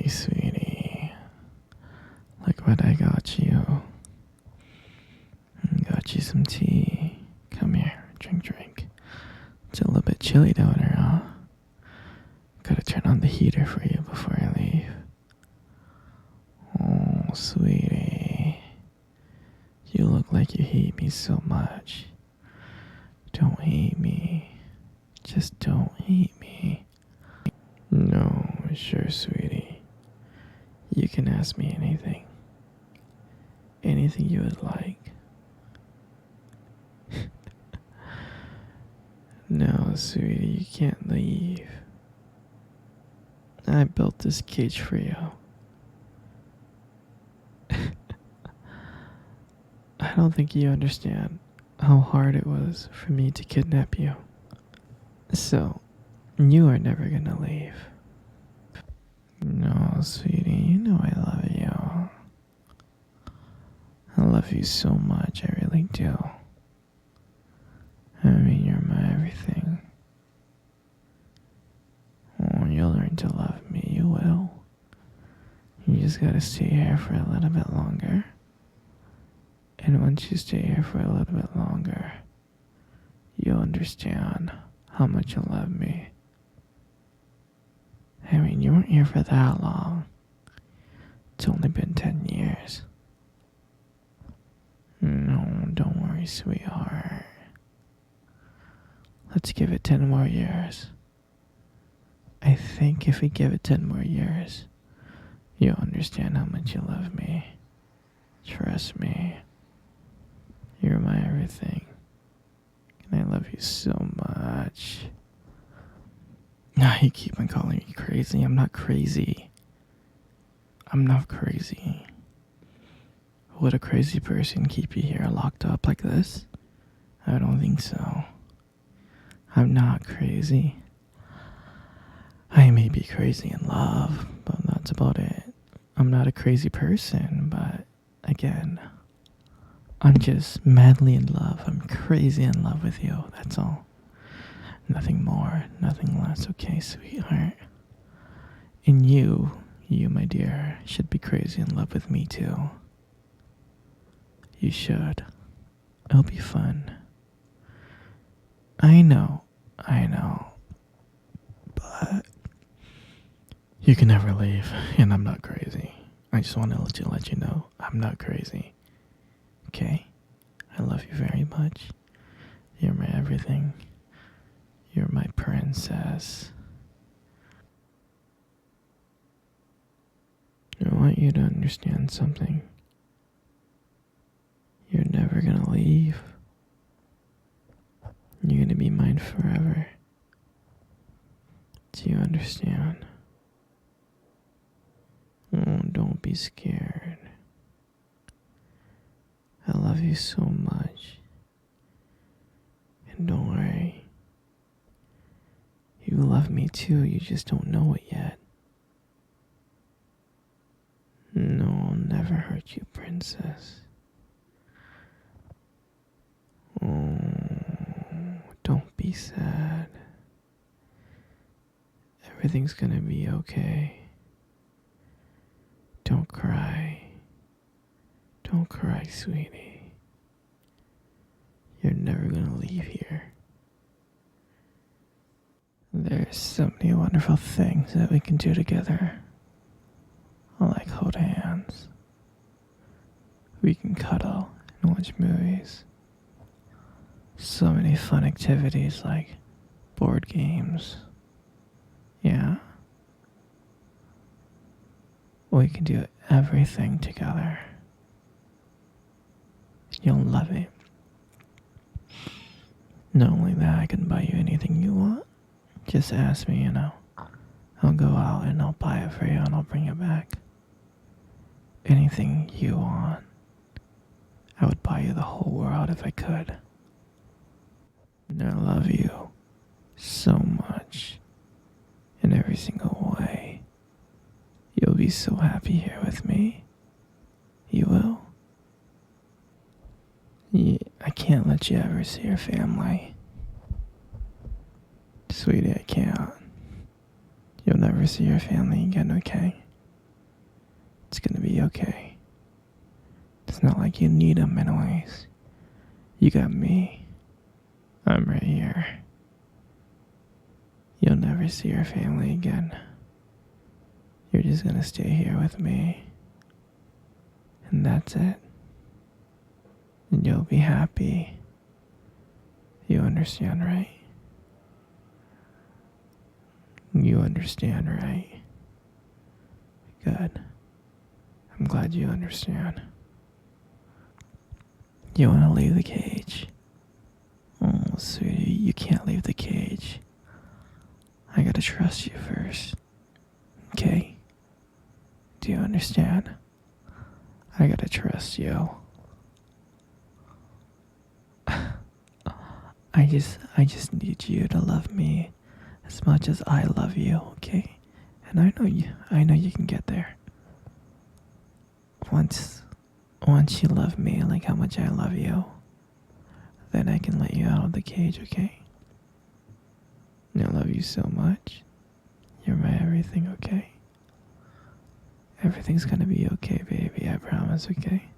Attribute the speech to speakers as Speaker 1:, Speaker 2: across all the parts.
Speaker 1: sweetie. Look what I got you. Got you some tea. Come here, drink. It's a little bit chilly down here, huh? Gotta turn on the heater for you before I leave. Oh, sweetie. You look like you hate me so much. Don't hate me. Just don't hate me. No, sure, sweetie. You can ask me anything. Anything you would like. No, sweetie, you can't leave. I built this cage for you. I don't think you understand how hard it was for me to kidnap you. So, you are never gonna leave. No, sweetie, you know I love you. I love you so much, I really do. I mean, you're my everything. Oh, you'll learn to love me, you will. You just gotta stay here for a little bit longer. And once you stay here for a little bit longer, you'll understand how much you love me. I mean, you weren't here for that long. It's only been 10 years. No, don't worry, sweetheart. Let's give it 10 more years. I think if we give it 10 more years, you'll understand how much you love me. Trust me. You're my everything. And I love you so much. Now you keep on calling me crazy. I'm not crazy. I'm not crazy. Would a crazy person keep you here locked up like this? I don't think so. I'm not crazy. I may be crazy in love, but that's about it. I'm not a crazy person, but again, I'm just madly in love. I'm crazy in love with you, that's all. Nothing more, nothing less, okay, sweetheart? And you, my dear, should be crazy in love with me too. You should. It'll be fun. I know. But you can never leave, and I'm not crazy. I just want to let you know I'm not crazy. Okay? I love you very much. You're my everything. You're my princess. I want you to understand something. You're never gonna leave. You're gonna be mine forever. Do you understand? Oh, don't be scared. I love you so much. And don't worry. You love me too, you just don't know it yet. No, I'll never hurt you, princess. Oh, don't be sad. Everything's gonna be okay. Don't cry. Don't cry, sweetie. You're never gonna leave here. There's so many wonderful things that we can do together. Like hold hands. We can cuddle and watch movies. So many fun activities like board games. Yeah. We can do everything together. You'll love it. Not only that, I can buy you anything you want. Just ask me, I'll go out and I'll buy it for you and I'll bring it back. Anything you want. I would buy you the whole world if I could. And I love you so much. In every single way. You'll be so happy here with me. You will. I can't let you ever see your family. Sweetie, I can't. You'll never see your family again, okay? It's gonna be okay. It's not like you need them anyways. You got me. I'm right here. You'll never see your family again. You're just gonna stay here with me. And that's it. And you'll be happy. You understand, right? You understand, right? Good. I'm glad you understand. You wanna leave the cage? Oh, sweetie, you can't leave the cage. I gotta trust you first. Okay? Do you understand? I gotta trust you. I just need you to love me as much as I love you, okay? And I know you can get there. Once you love me like how much I love you, then I can let you out of the cage, okay? I love you so much. You're my everything, okay? Everything's gonna be okay, baby, I promise, okay?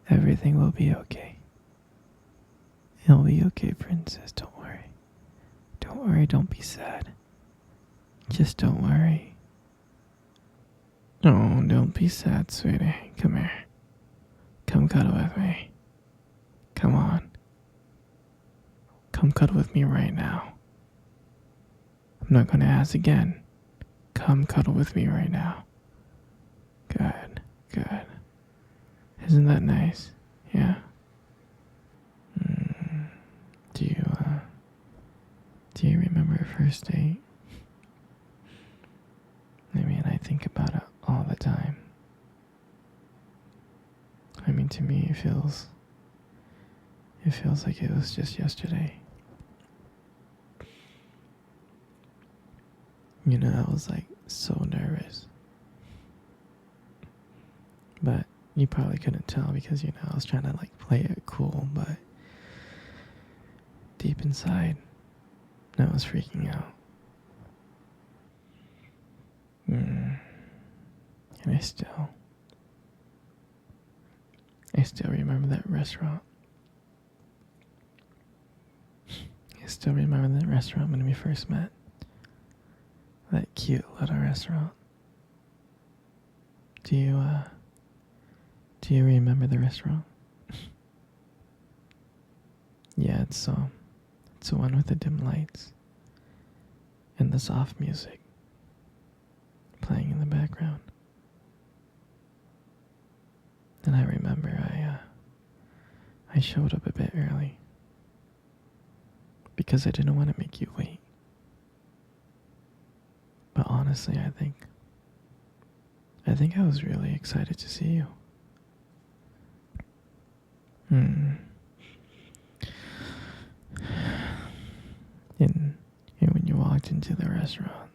Speaker 1: Everything will be okay. It'll be okay, princess, don't worry. Don't worry, don't be sad. Just don't worry. Oh, don't be sad, sweetie. Come here. Come cuddle with me. Come on. Come cuddle with me right now. I'm not gonna ask again. Come cuddle with me right now. Good, good. Isn't that nice? Yeah. Do you remember your first date? I mean, I think about it all the time. I mean, to me, it feels like it was just yesterday. You know, I was like so nervous. But you probably couldn't tell because, you know, I was trying to like play it cool, but deep inside, I was freaking out. And I still remember that restaurant. I still remember that restaurant when we first met. That cute little restaurant. Do you remember the restaurant? Yeah, it's the one with the dim lights and the soft music playing in the background. And I remember I showed up a bit early because I didn't want to make you wait. But honestly, I think I was really excited to see you. And when you walked into the restaurant,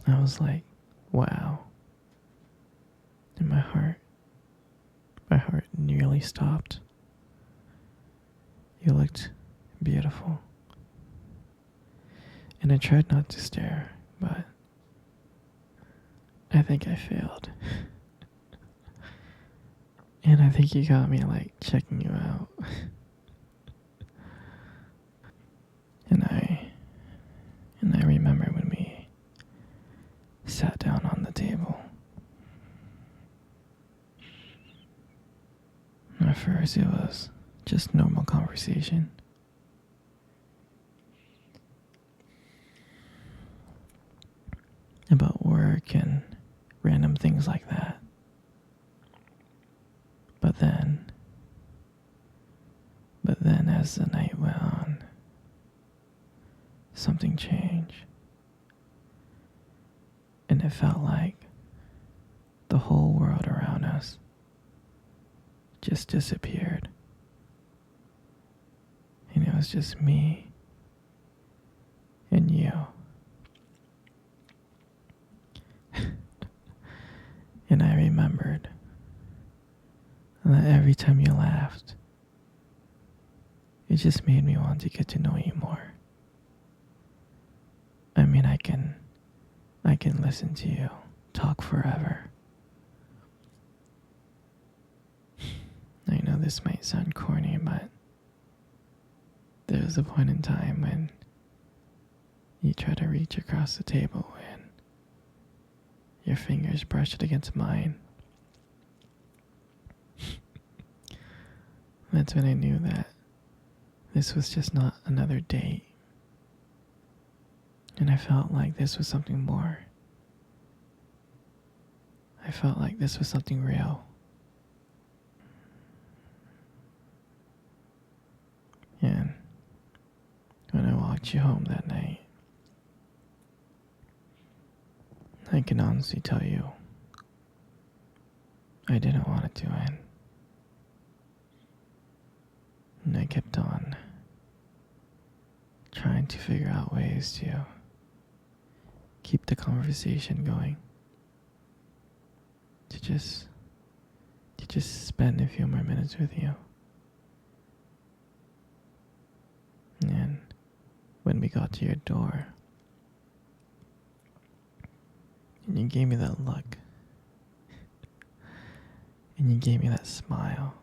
Speaker 1: I was like, wow. And my heart nearly stopped. You looked beautiful. And I tried not to stare, but I think I failed. And I think you got me like checking you out. And I remember when we sat down on the table. At first it was just normal conversation. About work and random things like that. But then as the night went on, something changed. And it felt like the whole world around us just disappeared. And it was just me and you. And I remembered that every time you laughed, it just made me want to get to know you more. I mean, I can can listen to you talk forever. I know this might sound corny, but there was a point in time when you try to reach across the table and your fingers brushed against mine. That's when I knew that this was just not another date. And I felt like this was something more. I felt like this was something real. And when I walked you home that night, I can honestly tell you, I didn't want it to end. And I kept on trying to figure out ways to keep the conversation going. To just spend a few more minutes with you. And when we got to your door, and you gave me that look, and you gave me that smile,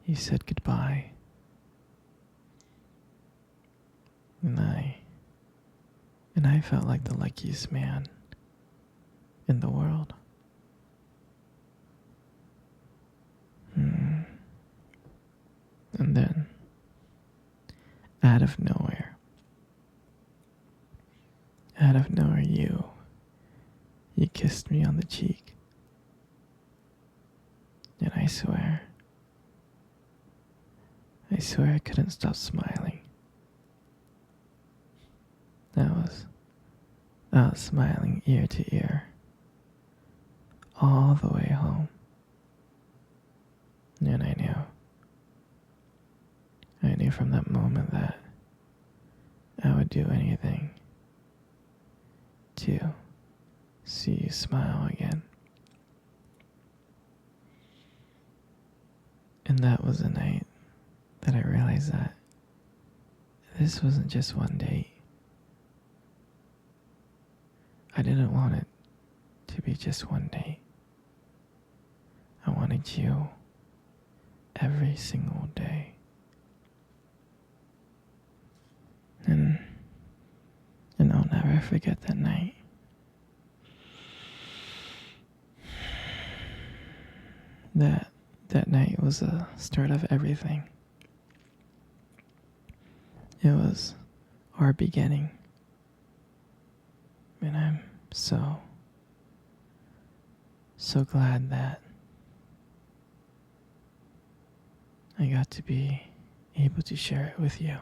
Speaker 1: you said goodbye, and I felt like the luckiest man in the world. And then, out of nowhere, you kissed me on the cheek. And I swear I couldn't stop smiling. I was smiling ear to ear, all the way home. And I knew from that moment that I would do anything to see you smile again. And that was the night that I realized that this wasn't just one date. I didn't want it to be just one date. I wanted you every single day. And I'll never forget that night. That night was the start of everything. It was our beginning. And I'm so glad that I got to be able to share it with you.